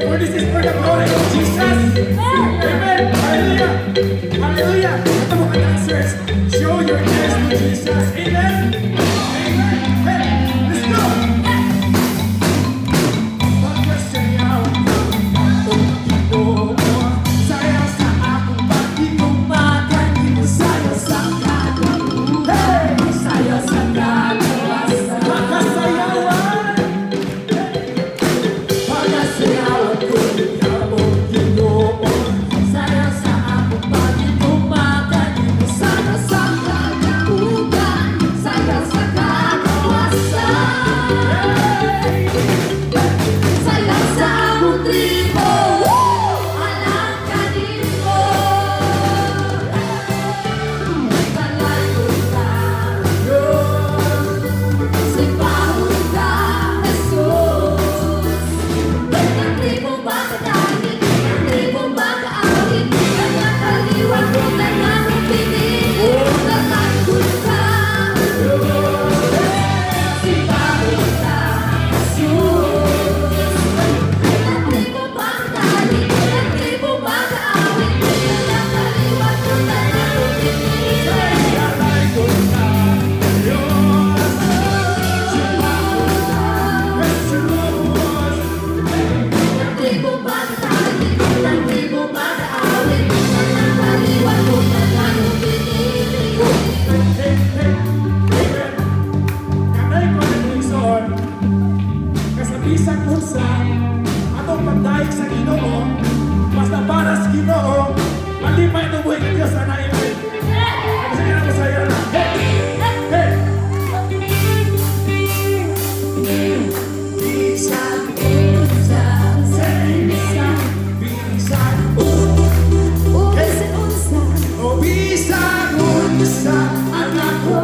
For this is for the glory of Jesus. Amen. Hallelujah. Hallelujah. Ito mga dancers. Show your dance to Jesus. Amen. Amen. Hey, let's go. Pagkasayaw sayaw sa akong pagkikumakan. Sayaw sa kagawa. Hey, sayaw sa kagawa. Pagkasayawan. Pagkasayawan ko yamong Ginoo. Sayaw sa akong pagkikumakan. Sayaw sa kagawa. Sayaw sa kagawasan. Sayaw sa akong tribo. Alam ka dito. Talayo tayo. Sipaon ka, Jesus. Ang tribong makadahig, ang tribong makaawit. Nagkakaliwan mo na namin pinili. Talayo ka. Sipaon ka, Jesus. Ang tribong makadahig, ang tribong makaawit. Nagkakaliwan mo na namin pinili. Kasabisan ko sa atong pagdaig sa Ginoo, mas nabaras Ginoo, malipay ito buhay ka Diyos na naimay. Kasi nga ako sa'yo na, hey! Hey! Bisan unsa, bisan o bisan unsa, anak ko,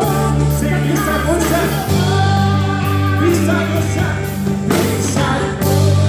bisan unsa, bisan unsa, bisan unsa.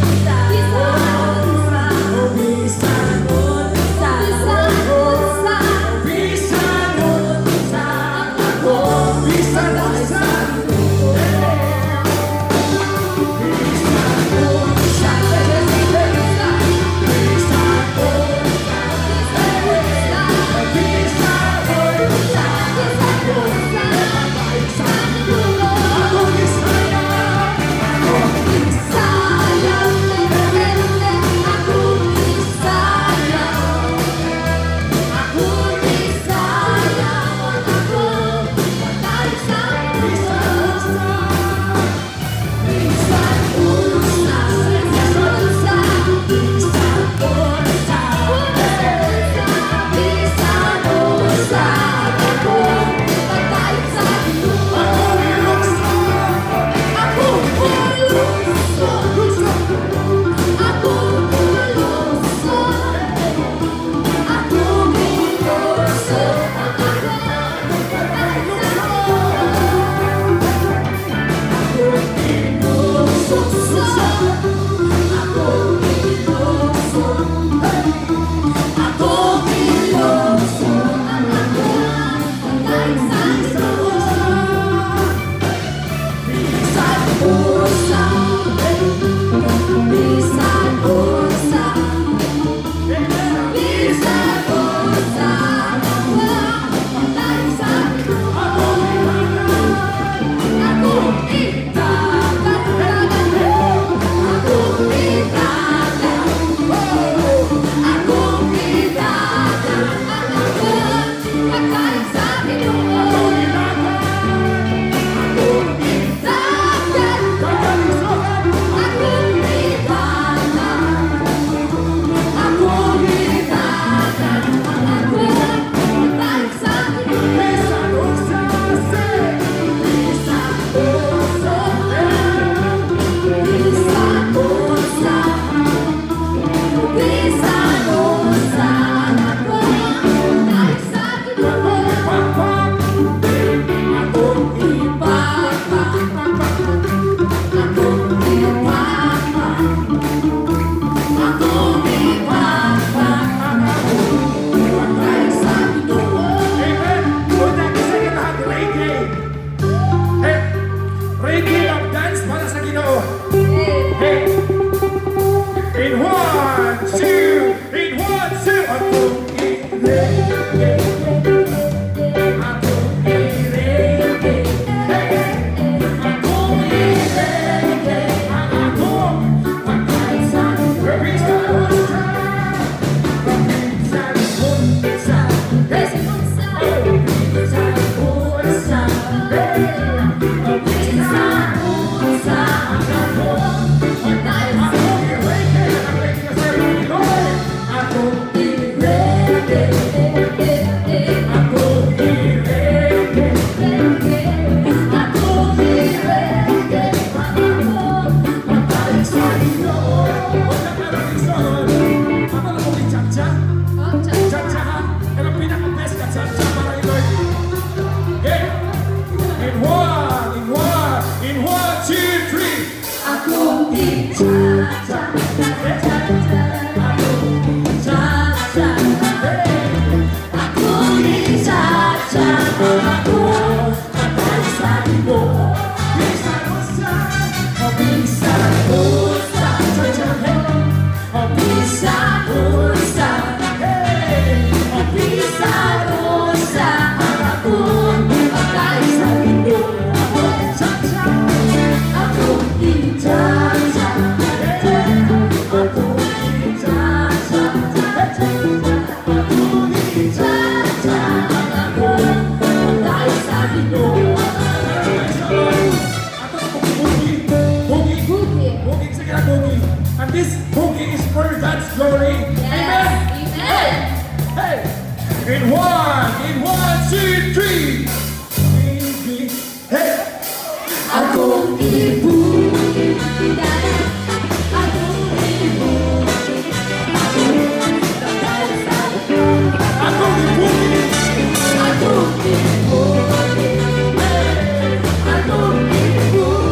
This boogie is for God's glory. Amen. Amen. Hey. In one, two, three. Hey. Aku ibu, aku ibu, Aku ibu. aku ibu, aku ibu, aku ibu.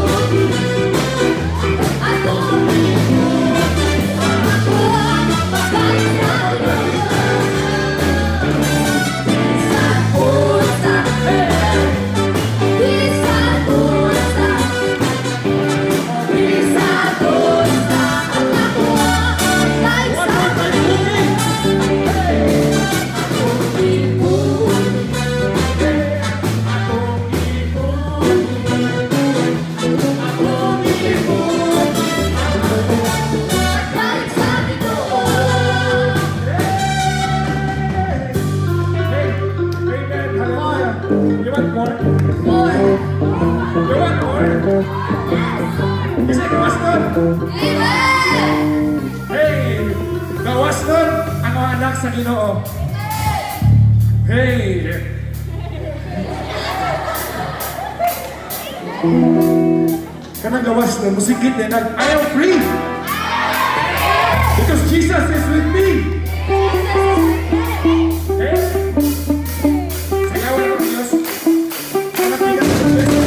You want more? More. You want more? Bisa gawas nun? Amen. Hey, gawas nun ang mga anak sa Ginoo. Hey. Kanang gawas nun, musikit din I am free. Because Jesus is with me. Hey. Sayawan ang Diyos. Panapigan sa Diyos.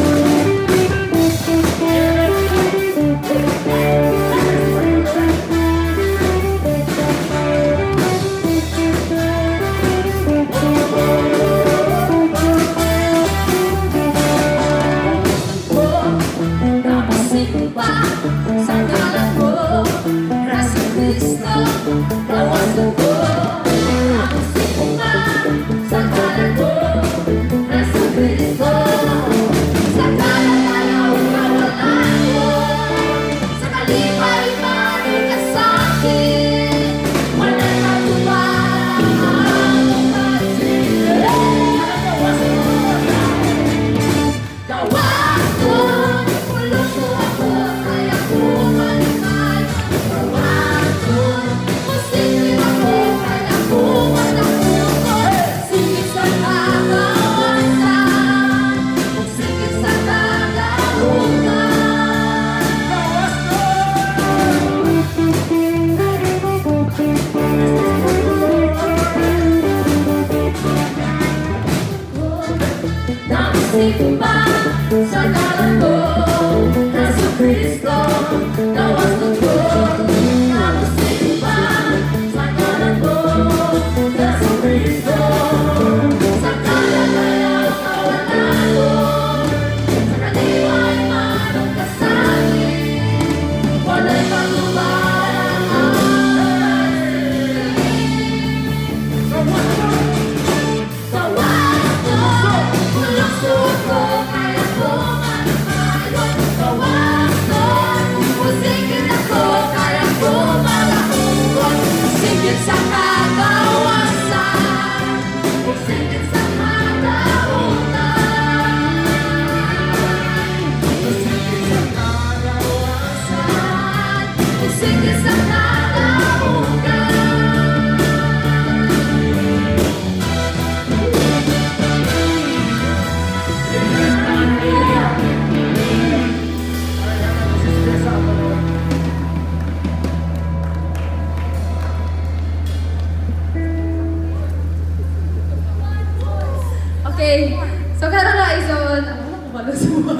Okay, so karon na ison, ano ko ba semua?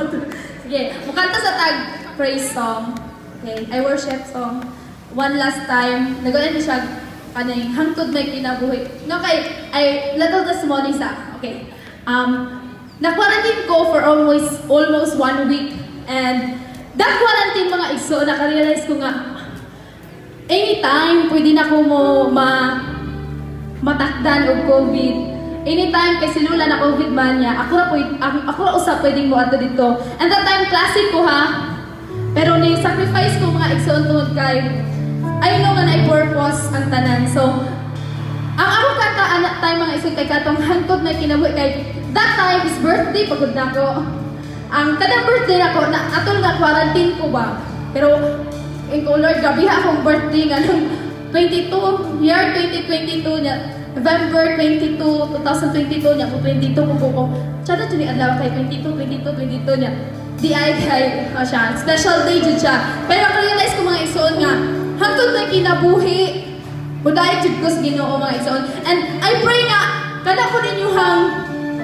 Sige, mukanta sa tag praise song. Okay, I worship song. One last time, nagayon siya kanay hangtod may kinabuhi. No kay I little testimony sa. Okay. Na-quarantine ko for almost 1 week, and that quarantine mga igso, naka-realize ko nga anytime pwede na ko mo matakdan og COVID. Anytime kay silula na COVID man niya, ako ra usap pwedeng mo ato dito. And that time classic ko ha. Pero ni sacrifice ko mga igsoon tungod kay I know nga na purpose ang tanan. So ang ako kata anak time mga igsoon kay katong hangtod na kinabuhi kay that time is birthday pagod nako. Ang kada birthday nako na atol nga quarantine ko ba. Pero in Lord gabi akong birthday nga nung 2022 niya. November 22, 2022 niya, 22 ko. Tsada dyan adlaw kay 22 niya. Di ay kay siya. Special day dyan siya. Pero realize ko mga igsoon nga, hangtod na kinabuhi, budayag dyan ko sa Ginoo mga igsoon. And I pray nga, kada ko ninyo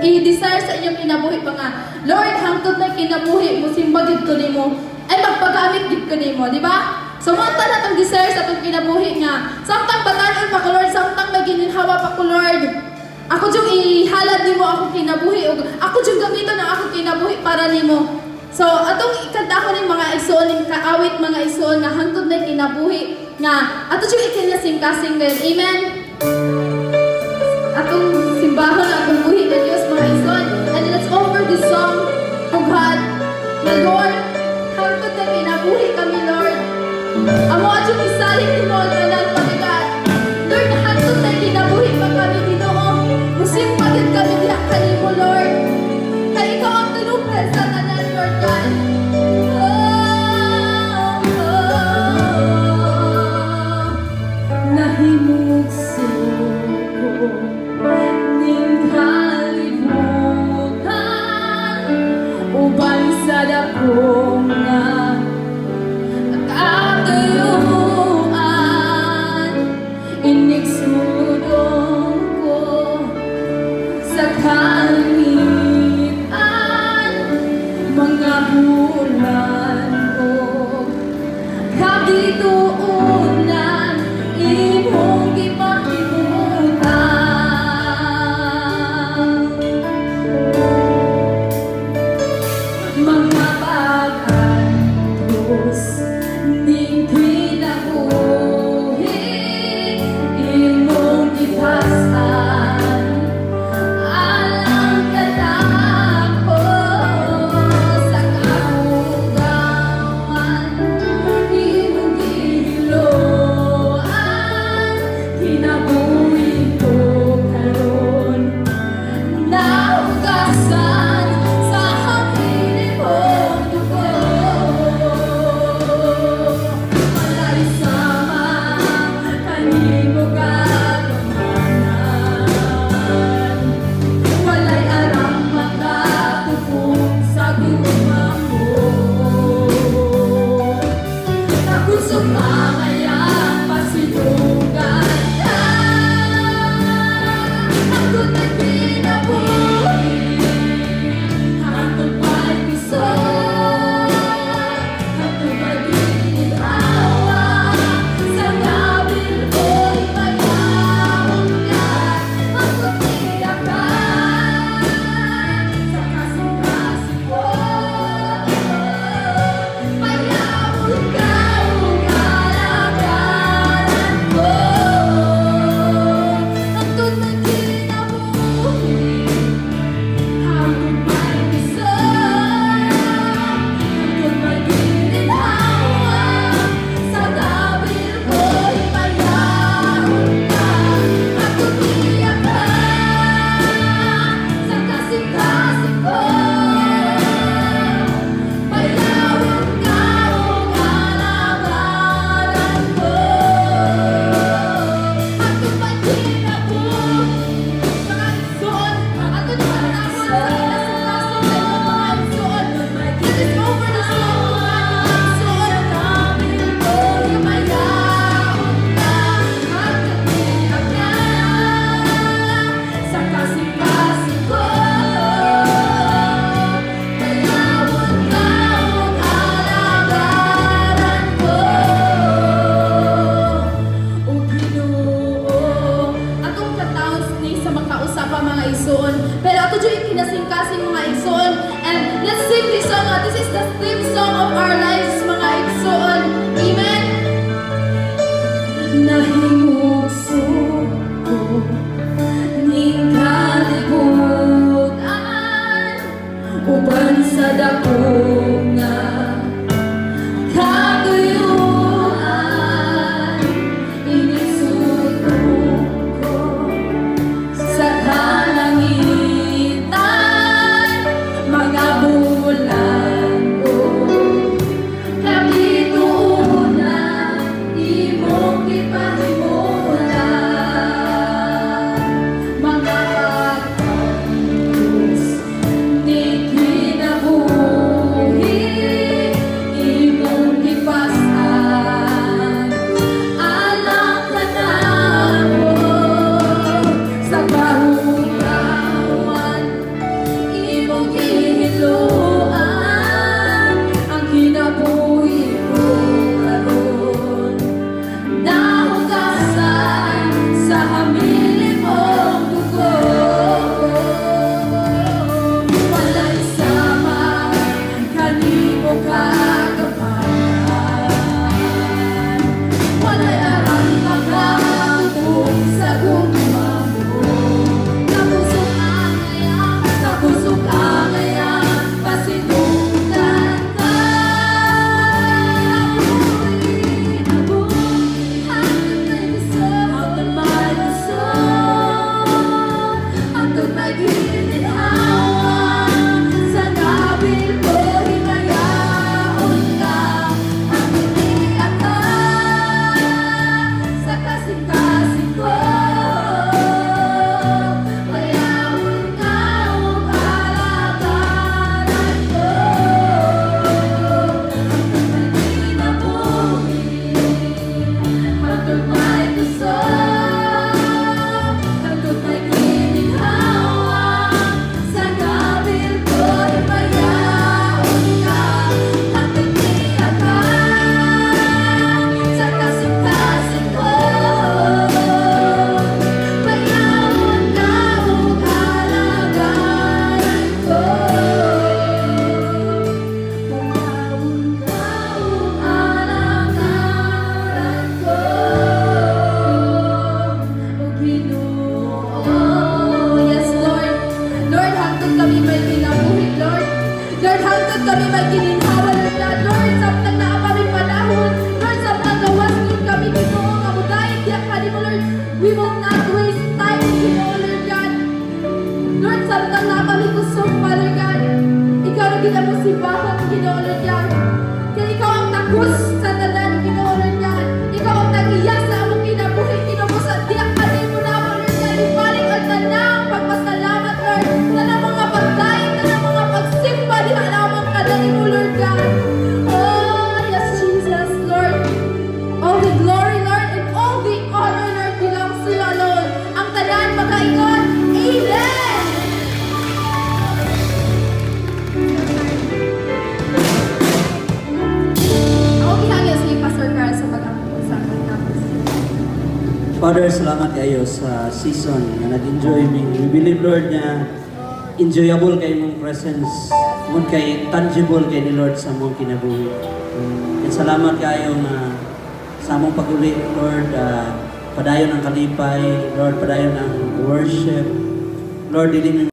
i-desire sa inyong kinabuhi pa nga, Lord, hangtod na kinabuhi, musimbagid ko nimo, ay magpagamit gid ko nimo, di ba? So, monta na itong desire sa itong kinabuhi nga. Samtang batanon pa ko, Lord. Samtang magininhawa pa ko, Lord. Ako diyong ihalad ni mo ako kinabuhi. O ako diyong gamiton na ako kinabuhi para ni mo. So, atong ikanta ko ng mga igsoon, ng kaawit mga igsoon nga hangtod na kinabuhi. Nga, ato diyong ikinasing-kasing din. Amen? Atong simbahon, atong buhi na Diyos mga igsoon. And let's offer this song to God. Na Lord, hangtod na kinabuhi kami, Lord. Amo at yung isaling mo ang tanan pagkat. Lord, hantod na kinabuhi pa kami Ginoo. Musimpagid kami diha kanimo, Lord. Kaya ikaw ang tinuplan sa tanan, Lord God. Nahimugso ko ning kalibutan uban sa dakong nga inigsudong ko sa kalimitan, mga bulan ko kabituunan imong gipahimutan, mga pag-antos ning kinabuhi imong gipasan alang kanako sa kaugawan imong gihiloan kinabuhi ko karon naugasan sa hapili mong dugo. may gininhawa, Lord God. Lord, samtang naa kami panahon, Lord, samtang gawas nun kami, Ginoo, kamudayan, diya ka ni mo, Lord. We will not waste time, Ginoo, Lord God. Lord, samtang naa kami kusog, Father God. Ikaw na kita mo si Bahot, Ginoo, Lord God. Kaya ikaw ang tagus sa tanan, Ginoo, Lord God. Ikaw ang nag-iyak sa among kinabuhi, Ginoo, sa diyak ka ni mo na mo, Lord God. Ibalik ang tanang pagpasalamat, Lord. Tanang mga pagkain, tanang mga pagsimba, di na lamang ka na mo, Lord God. Oh, yes, Jesus, Lord. All the glory, Lord, and all the honor, Lord, belongs to you alone. Ang tanan, magkaingon. Amen! Ako gihangyo si Pastor Carl sa pag-ampo sa akin. Father, salamat kayo sa season na nag-enjoy me. We believe, Lord, na enjoyable kayo mong presence. Mong kay tangible kay ni Lord sa mong kinabuhi. And salamat kayo na sa mong pag-uli, Lord, padayon ang kalipay, Lord, padayon ang worship. Lord, dili